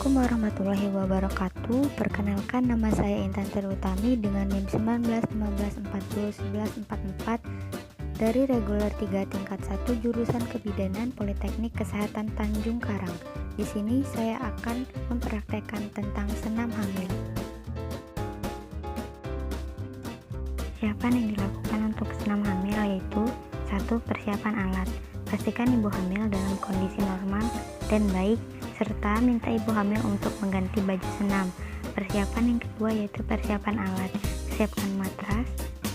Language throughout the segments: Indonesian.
Assalamualaikum warahmatullahi wabarakatuh. Perkenalkan, nama saya Intan Terutami dengan NIM 19 15 40 11 44 dari reguler 3 tingkat 1 jurusan Kebidanan Politeknik Kesehatan Tanjung Karang. Di sini saya akan mempraktekkan tentang senam hamil. Persiapan yang dilakukan untuk senam hamil yaitu 1. Persiapan alat. Pastikan ibu hamil dalam kondisi normal dan baik, serta minta ibu hamil untuk mengganti baju senam. Persiapan yang kedua yaitu persiapan alat. Siapkan matras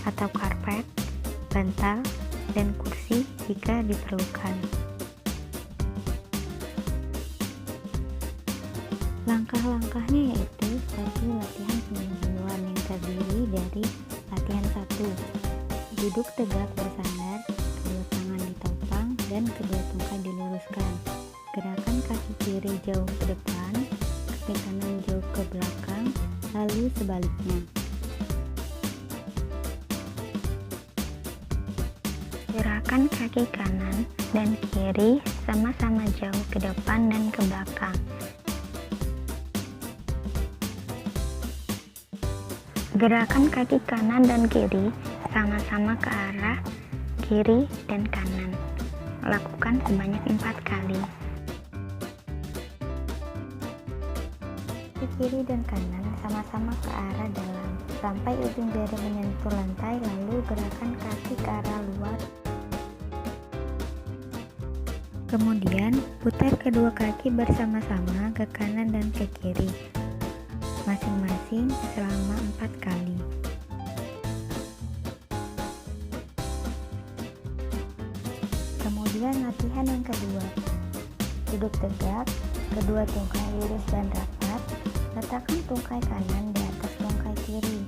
atau karpet, bantal, dan kursi jika diperlukan. Langkah-langkahnya yaitu 1. Latihan penyembuhan yang terdiri dari latihan 1. Duduk tegak bersandar, kedua tangan ditopang dan kedua tungkai diluruskan. Gerakan kaki kiri jauh ke depan, kaki kanan jauh ke belakang, lalu sebaliknya. Gerakan kaki kanan dan kiri sama-sama jauh ke depan dan ke belakang. Gerakan kaki kanan dan kiri sama-sama ke arah kiri dan kanan. Lakukan sebanyak 4 kali. Kaki kiri dan kanan sama-sama ke arah dalam sampai ujung jari menyentuh lantai, lalu gerakan kaki ke arah luar. Kemudian putar kedua kaki bersama-sama ke kanan dan ke kiri, masing-masing selama 4 kali. Kemudian latihan yang kedua. Duduk tegak, kedua tungkai lurus dan rapat. Letakkan tungkai kanan di atas tungkai kiri.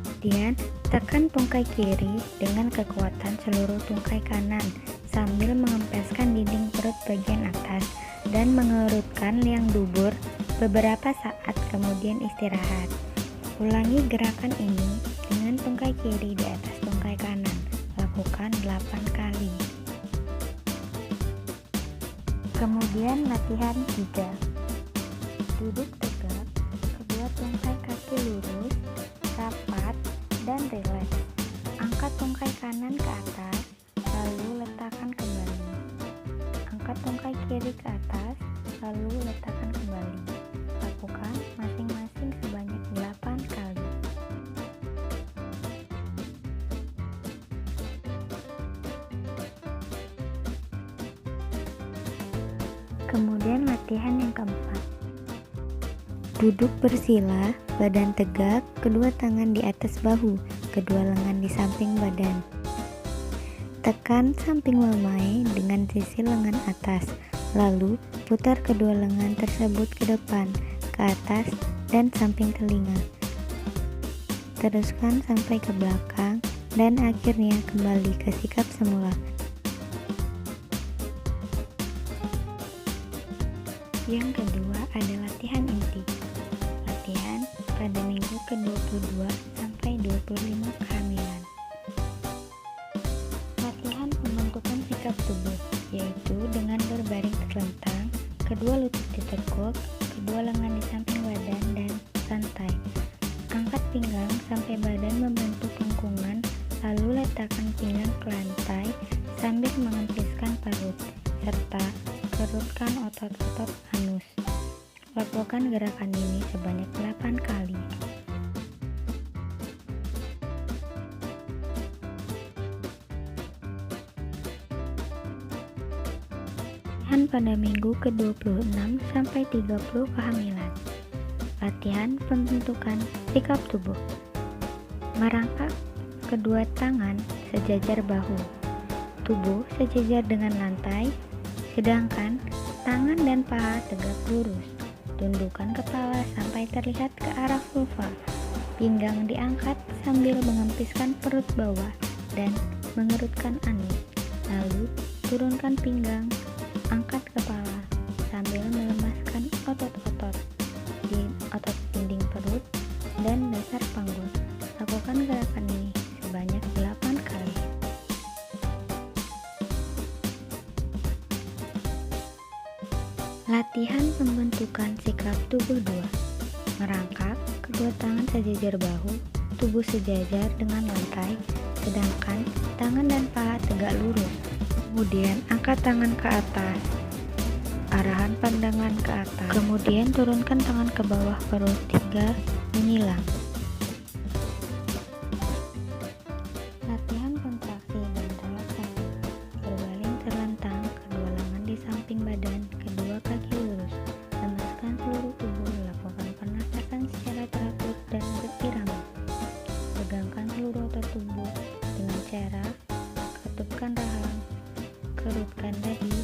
Kemudian tekan tungkai kiri dengan kekuatan seluruh tungkai kanan sambil mengempeskan dinding perut bagian atas dan mengerutkan liang dubur beberapa saat, kemudian istirahat. Ulangi gerakan ini dengan tungkai kiri di atas tungkai kanan. Lakukan 8 kali. Kemudian latihan 3. Duduk tegak, kedua tungkai kaki lurus, rapat, dan rileks. Angkat tungkai kanan ke atas, lalu letakkan kembali. Angkat tungkai kiri ke atas, lalu letakkan kembali. Lakukan masing-masing sebanyak 8 kali. Kemudian latihan yang keempat. Duduk bersila, badan tegak, kedua tangan di atas bahu, kedua lengan di samping badan. Tekan samping memae dengan sisi lengan atas, lalu putar kedua lengan tersebut ke depan, ke atas, dan samping telinga. Teruskan sampai ke belakang, dan akhirnya kembali ke sikap semula. Yang kedua ada latihan inti. Latihan pada minggu ke-22 sampai 25 kehamilan. Latihan pembentukan sikap tubuh, yaitu dengan berbaring terlentang, kedua lutut ditekuk, kedua lengan di samping badan dan santai. Angkat pinggang sampai badan membentuk lengkungan, lalu letakkan pinggang ke lantai sambil mengempiskan perut, serta kerutkan otot-otot anus. Lakukan gerakan ini sebanyak 8 kali. Latihan pada minggu ke-26 sampai 30 kehamilan. Latihan pembentukan sikap tubuh. Merangkak kedua tangan sejajar bahu, tubuh sejajar dengan lantai, sedangkan tangan dan paha tegak lurus. Tundukkan kepala sampai terlihat ke arah vulva. Pinggang diangkat sambil mengempiskan perut bawah dan mengerutkan anus. Lalu turunkan pinggang, angkat kepala sambil melemaskan otot-otot di otot dinding perut dan dasar panggul. Lakukan gerakan ini sebanyak 8 kali. Latihan pembentukan sikap tubuh 2. Merangkak, kedua tangan sejajar bahu, tubuh sejajar dengan lantai, sedangkan tangan dan paha tegak lurus. Kemudian angkat tangan ke atas, arahan pandangan ke atas. Kemudian turunkan tangan ke bawah perut 3, menyilang. Latihan kontraksi dan relaksasi. Berbaring terlentang, kedua lengan di samping badan, kedua kaki lurus. Lemaskan seluruh tubuh, lakukan pernafasan secara teratur dan berirama. Tegangkan seluruh otot tubuh dengan cara ketupkan rahang, kerutkan dahi,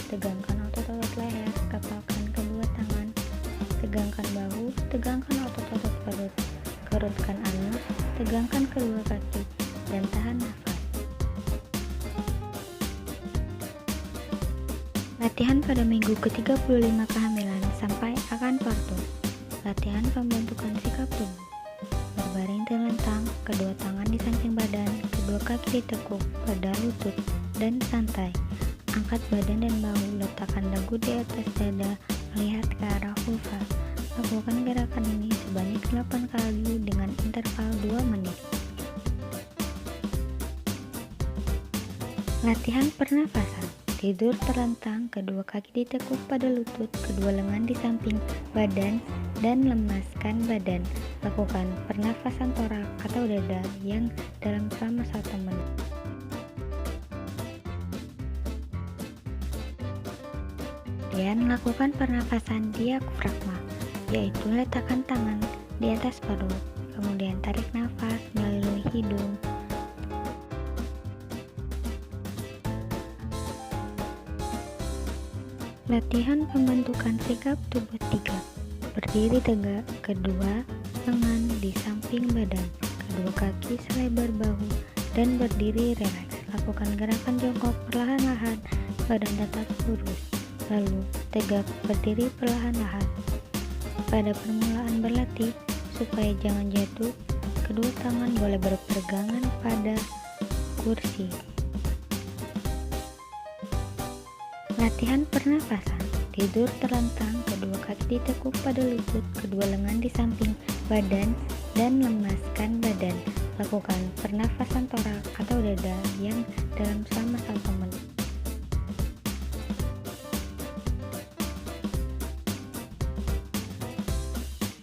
tegangkan otot-otot leher, kepalkan kedua tangan, tegangkan bahu, tegangkan otot-otot perut, kerutkan anus, tegangkan kedua kaki, dan tahan nafas. Latihan pada minggu ke-35 kehamilan sampai akan parto. Latihan pembentukan sikap tubuh. Berbaring terlentang, kedua tangan di samping badan, kedua kaki ditekuk pada lutut, dan santai. Angkat badan dan bahu, letakkan dagu di atas dada, melihat ke arah vulva. Lakukan gerakan ini sebanyak 8 kali dengan interval 2 menit. Latihan pernafasan. Tidur terlentang, kedua kaki ditekuk pada lutut, kedua lengan di samping badan, dan lemaskan badan. Lakukan pernafasan torak atau dada yang dalam selama 1 menit. Kemudian lakukan pernafasan diafragma, yaitu letakkan tangan di atas perut, kemudian tarik nafas melalui hidung. Latihan pembentukan sikap tubuh 3. Berdiri tegak, kedua lengan di samping badan, kedua kaki selebar bahu, dan berdiri rileks. Lakukan gerakan jongkok perlahan-lahan, badan tetap lurus. Lalu tegak berdiri perlahan-lahan. Pada permulaan berlatih, supaya jangan jatuh, kedua tangan boleh berpegangan pada kursi. Latihan pernafasan. Tidur terlentang, kedua kaki ditekuk pada lutut, kedua lengan di samping badan, dan lemaskan badan. Lakukan pernafasan torak atau dada yang dalam selama 1 menit.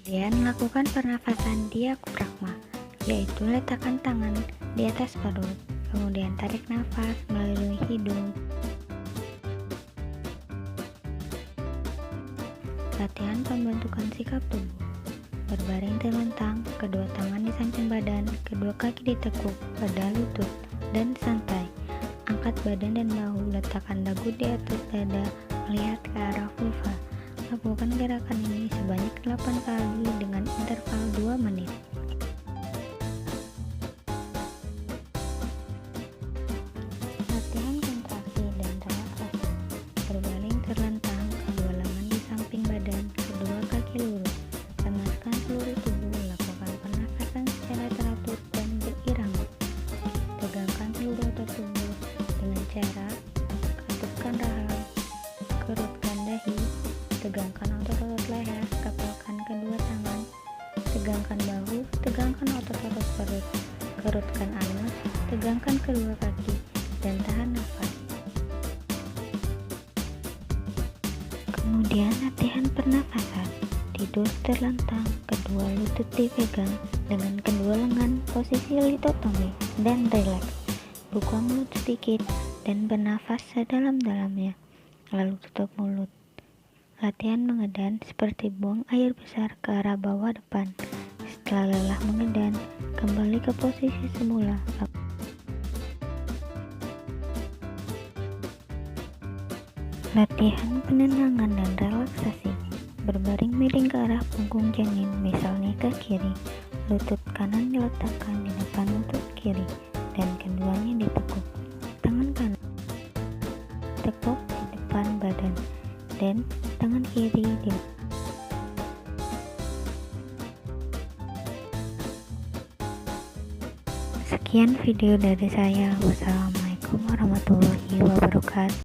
Kemudian lakukan pernafasan diafragma, yaitu letakkan tangan di atas perut, kemudian tarik nafas melalui hidung. Latihan pembentukan sikap tubuh. Berbaring terlentang, kedua tangan di samping badan, kedua kaki ditekuk pada lutut, dan santai. Angkat badan dan bahu, letakkan dagu di atas dada, melihat ke arah vulva. Lakukan gerakan ini sebanyak 8 kali dengan interval 2 menit. Latihan kontraksi dan relaksasi. Berbaring terlentang, kedua lengan di samping badan, kedua kaki lurus. Lemaskan seluruh tubuh, lakukan pernafasan secara teratur dan berirama. Tegangkan seluruh otot tubuh dengan cara ketupkan rahang, kerutkan dahi, tegangkan otot-otot leher, kepalkan kedua tangan, tegangkan bahu, tegangkan otot-otot perut, kerutkan anus, tegangkan kedua kaki, dan tahan nafas. Kemudian latihan pernafasan. Tidur terlentang, kedua lutut dipegang dengan kedua lengan, posisi litotomi, dan rileks. Buka mulut sedikit dan bernafas sedalam-dalamnya, lalu tutup mulut. Latihan mengedan seperti buang air besar ke arah bawah depan. Setelah lelah mengedan, kembali ke posisi semula. Latihan penenangan dan relaksasi. Berbaring miring ke arah punggung janin, misalnya ke kiri. Lutut kanan diletakkan di depan lutut kiri, dan keduanya ditekuk. Tangan kanan tekuk di depan badan, dan tangan kiri di Sekian video dari saya. Wassalamualaikum warahmatullahi wabarakatuh.